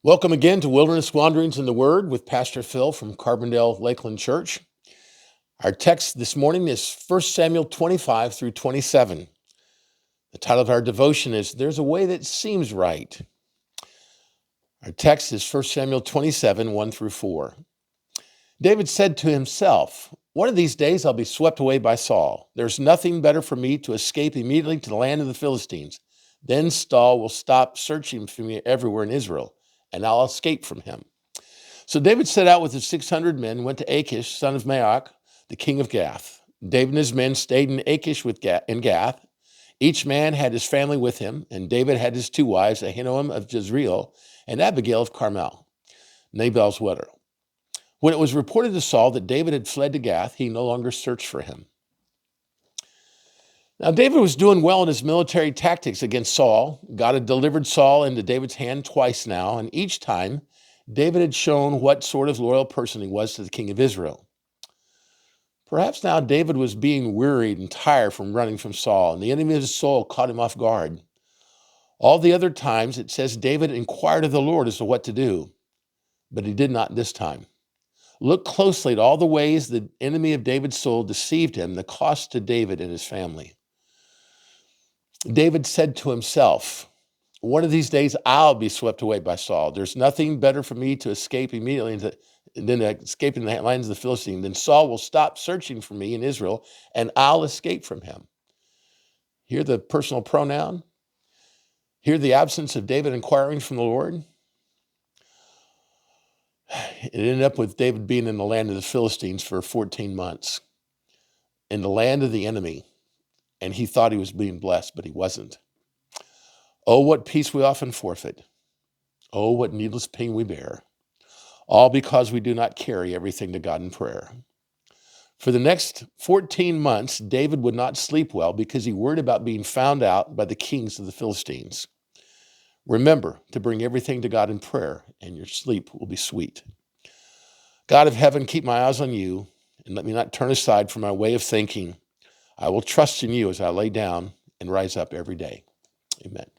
Welcome again to Wilderness Wanderings in the Word with Pastor Phil from Carbondale Lakeland Church. Our text this morning is 1 Samuel 25 through 27. The title of our devotion is There's a Way That Seems Right. Our text is 1 Samuel 27, 1 through 4. David said to himself, "One of these days I'll be swept away by Saul. There's nothing better for me to escape immediately to the land of the Philistines. Then Saul will stop searching for me everywhere in Israel, and I'll escape from him." So David set out with his 600 men, went to Achish, son of Maoch, the king of Gath. David and his men stayed in Achish in Gath. Each man had his family with him, and David had his two wives, Ahinoam of Jezreel and Abigail of Carmel, Nabal's widow. When it was reported to Saul that David had fled to Gath, he no longer searched for him. Now, David was doing well in his military tactics against Saul. God had delivered Saul into David's hand twice now, and each time, David had shown what sort of loyal person he was to the king of Israel. Perhaps now David was being wearied and tired from running from Saul, and the enemy of his soul caught him off guard. All the other times, it says David inquired of the Lord as to what to do, but he did not this time. Look closely at all the ways the enemy of David's soul deceived him, the cost to David and his family. David said to himself, "One of these days I'll be swept away by Saul. There's nothing better for me to escape immediately than escaping the lands of the Philistines. Then Saul will stop searching for me in Israel, and I'll escape from him." Hear the personal pronoun. Hear the absence of David inquiring from the Lord. It ended up with David being in the land of the Philistines for 14 months, in the land of the enemy, and he thought he was being blessed, but he wasn't. Oh, what peace we often forfeit. Oh, what needless pain we bear, all because we do not carry everything to God in prayer. For the next 14 months, David would not sleep well because he worried about being found out by the kings of the Philistines. Remember to bring everything to God in prayer, and your sleep will be sweet. God of heaven, keep my eyes on you, and let me not turn aside from my way of thinking. I will trust in you as I lay down and rise up every day. Amen.